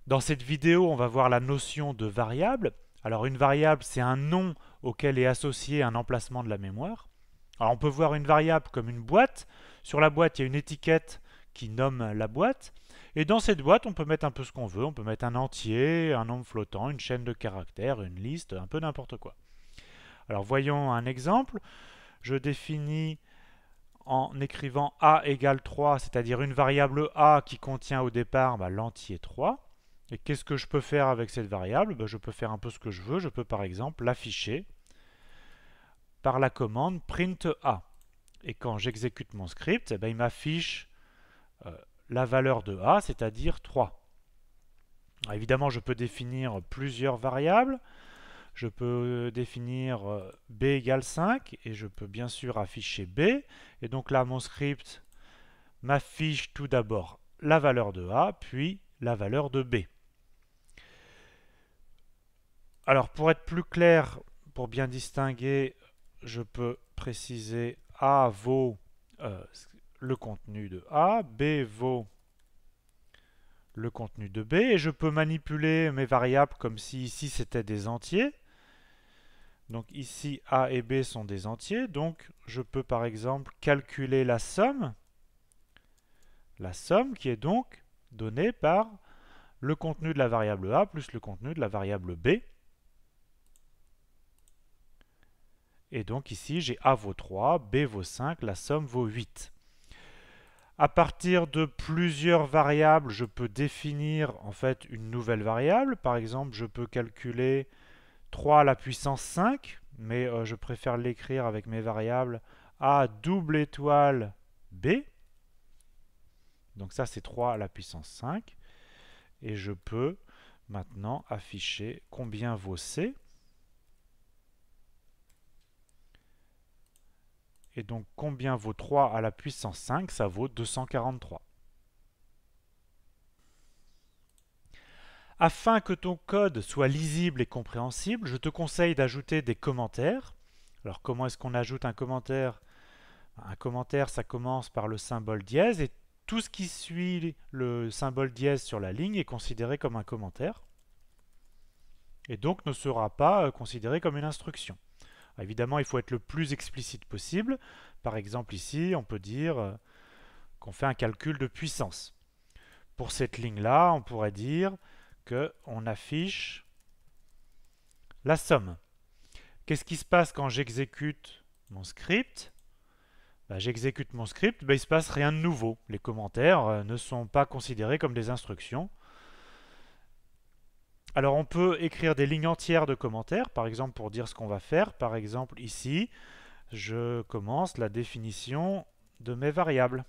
Dans cette vidéo, on va voir la notion de variable. Alors une variable, c'est un nom auquel est associé un emplacement de la mémoire. Alors on peut voir une variable comme une boîte. Sur la boîte, il y a une étiquette qui nomme la boîte. Et dans cette boîte, on peut mettre un peu ce qu'on veut. On peut mettre un entier, un nombre flottant, une chaîne de caractères, une liste, un peu n'importe quoi. Alors voyons un exemple. Je définis en écrivant a égale 3, c'est-à-dire une variable a qui contient au départ l'entier 3. Et qu'est-ce que je peux faire avec cette variable? Je peux faire un peu ce que je veux. Je peux par exemple l'afficher par la commande print a. Et quand j'exécute mon script, il m'affiche la valeur de a, c'est-à-dire 3. Alors, évidemment, je peux définir plusieurs variables. Je peux définir b égale 5 et je peux bien sûr afficher b. Et donc là, mon script m'affiche tout d'abord la valeur de a, puis la valeur de b. Alors pour être plus clair, pour bien distinguer, je peux préciser a vaut le contenu de a, b vaut le contenu de b, et je peux manipuler mes variables comme si ici c'était des entiers. Donc ici a et b sont des entiers, donc je peux par exemple calculer la somme qui est donc donnée par le contenu de la variable a plus le contenu de la variable b. Et donc ici, j'ai a vaut 3, b vaut 5, la somme vaut 8. À partir de plusieurs variables, je peux définir en fait une nouvelle variable. Par exemple, je peux calculer 3 à la puissance 5, mais je préfère l'écrire avec mes variables a double étoile b. Donc ça, c'est 3 à la puissance 5. Et je peux maintenant afficher combien vaut c. Et donc, combien vaut 3 à la puissance 5? Ça vaut 243. Afin que ton code soit lisible et compréhensible, je te conseille d'ajouter des commentaires. Alors, comment est-ce qu'on ajoute un commentaire? Un commentaire, ça commence par le symbole dièse et tout ce qui suit le symbole dièse sur la ligne est considéré comme un commentaire et donc ne sera pas considéré comme une instruction. Évidemment, il faut être le plus explicite possible. Par exemple, ici, on peut dire qu'on fait un calcul de puissance. Pour cette ligne-là, on pourrait dire qu'on affiche la somme. Qu'est-ce qui se passe quand j'exécute mon script? J'exécute mon script, il ne se passe rien de nouveau. Les commentaires ne sont pas considérés comme des instructions. Alors on peut écrire des lignes entières de commentaires, par exemple pour dire ce qu'on va faire. Par exemple ici, je commence la définition de mes variables.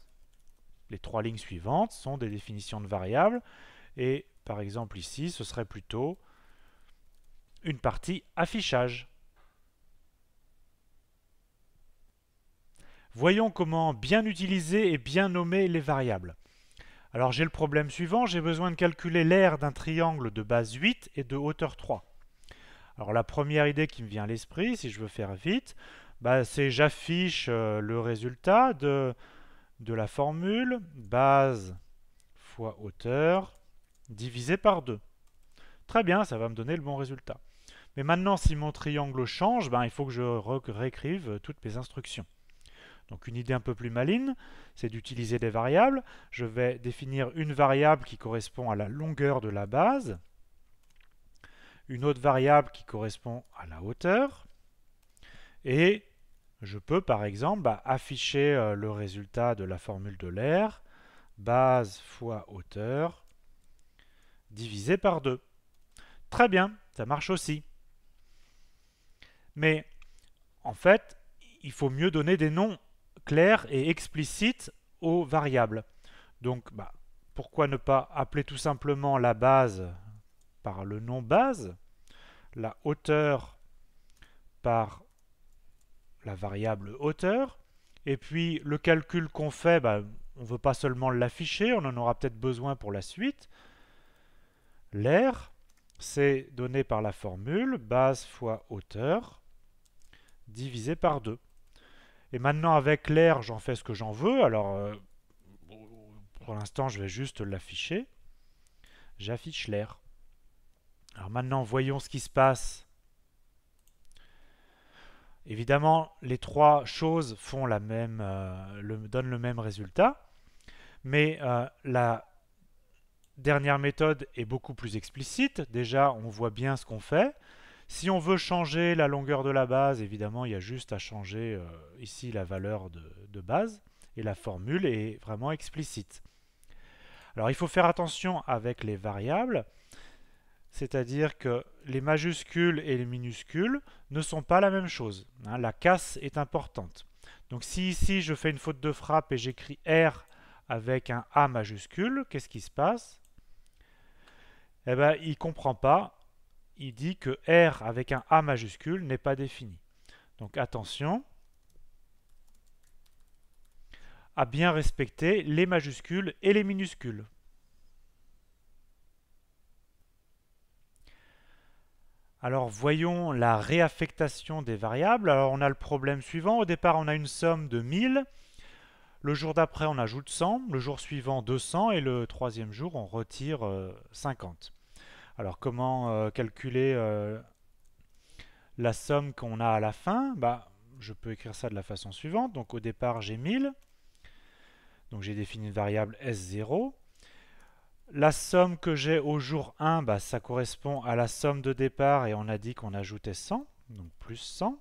Les 3 lignes suivantes sont des définitions de variables. Et par exemple ici, ce serait plutôt une partie affichage. Voyons comment bien utiliser et bien nommer les variables. Alors j'ai le problème suivant, j'ai besoin de calculer l'aire d'un triangle de base 8 et de hauteur 3. Alors la première idée qui me vient à l'esprit, si je veux faire vite, c'est j'affiche le résultat de la formule base fois hauteur divisé par 2. Très bien, ça va me donner le bon résultat. Mais maintenant, si mon triangle change, il faut que je réécrive toutes mes instructions. Donc une idée un peu plus maligne, c'est d'utiliser des variables. Je vais définir une variable qui correspond à la longueur de la base, une autre variable qui correspond à la hauteur, et je peux par exemple afficher le résultat de la formule de l'aire, base fois hauteur, divisé par 2. Très bien, ça marche aussi. Mais en fait, il faut mieux donner des noms clairs et explicites aux variables. Donc, pourquoi ne pas appeler tout simplement la base par le nom base, la hauteur par la variable hauteur, et puis le calcul qu'on fait, on ne veut pas seulement l'afficher, on en aura peut-être besoin pour la suite. L'aire, c'est donné par la formule base fois hauteur divisé par 2. Et maintenant, avec l'aire, j'en fais ce que j'en veux. Alors, pour l'instant, je vais juste l'afficher. j'affiche l'air. Alors maintenant, voyons ce qui se passe. Évidemment, les trois choses font donnent le même résultat, mais la dernière méthode est beaucoup plus explicite. Déjà, on voit bien ce qu'on fait. Si on veut changer la longueur de la base, évidemment, il y a juste à changer ici la valeur de base, et la formule est vraiment explicite. Alors, il faut faire attention avec les variables, c'est-à-dire que les majuscules et les minuscules ne sont pas la même chose. Hein, la casse est importante. Donc si ici je fais une faute de frappe et j'écris R avec un A majuscule, qu'est-ce qui se passe? Eh bien, il ne comprend pas. Il dit que R avec un A majuscule n'est pas défini. Donc attention à bien respecter les majuscules et les minuscules. Alors voyons la réaffectation des variables. Alors on a le problème suivant. Au départ, on a une somme de 1000. Le jour d'après, on ajoute 100. Le jour suivant, 200. Et le troisième jour, on retire 50. Alors comment calculer la somme qu'on a à la fin? Je peux écrire ça de la façon suivante. Donc au départ, j'ai 1000. Donc j'ai défini une variable S0. La somme que j'ai au jour 1, ça correspond à la somme de départ et on a dit qu'on ajoutait 100, donc plus 100.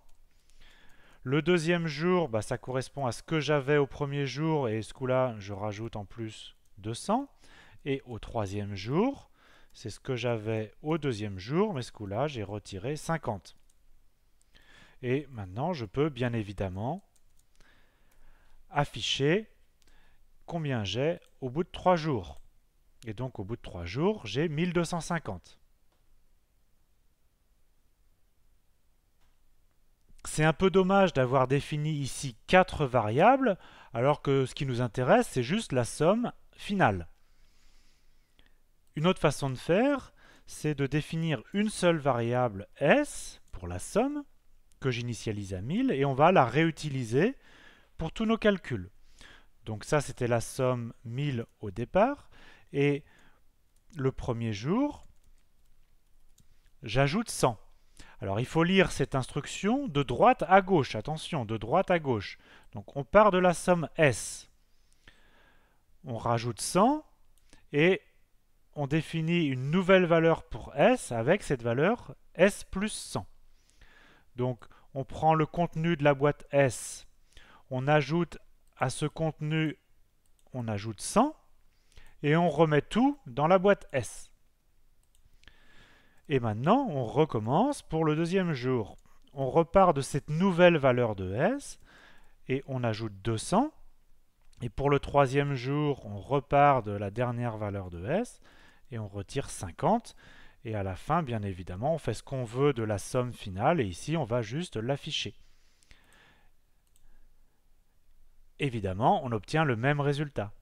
Le deuxième jour, ça correspond à ce que j'avais au premier jour et ce coup-là, je rajoute en plus 200. Et au troisième jour, c'est ce que j'avais au deuxième jour, mais ce coup-là, j'ai retiré 50. Et maintenant, je peux bien évidemment afficher combien j'ai au bout de 3 jours. Et donc, au bout de 3 jours, j'ai 1250. C'est un peu dommage d'avoir défini ici 4 variables, alors que ce qui nous intéresse, c'est juste la somme finale. Une autre façon de faire, c'est de définir une seule variable S pour la somme, que j'initialise à 1000, et on va la réutiliser pour tous nos calculs. Donc ça, c'était la somme 1000 au départ, et le premier jour, j'ajoute 100. Alors il faut lire cette instruction de droite à gauche. Attention, de droite à gauche. Donc on part de la somme S. On rajoute 100 et on définit une nouvelle valeur pour S avec cette valeur S plus 100. Donc on prend le contenu de la boîte S, on ajoute à ce contenu, on ajoute 100 et on remet tout dans la boîte S. Et maintenant, on recommence pour le deuxième jour. On repart de cette nouvelle valeur de S et on ajoute 200. Et pour le troisième jour, on repart de la dernière valeur de S et on retire 50. Et à la fin, bien évidemment, on fait ce qu'on veut de la somme finale et ici, on va juste l'afficher. Évidemment, on obtient le même résultat.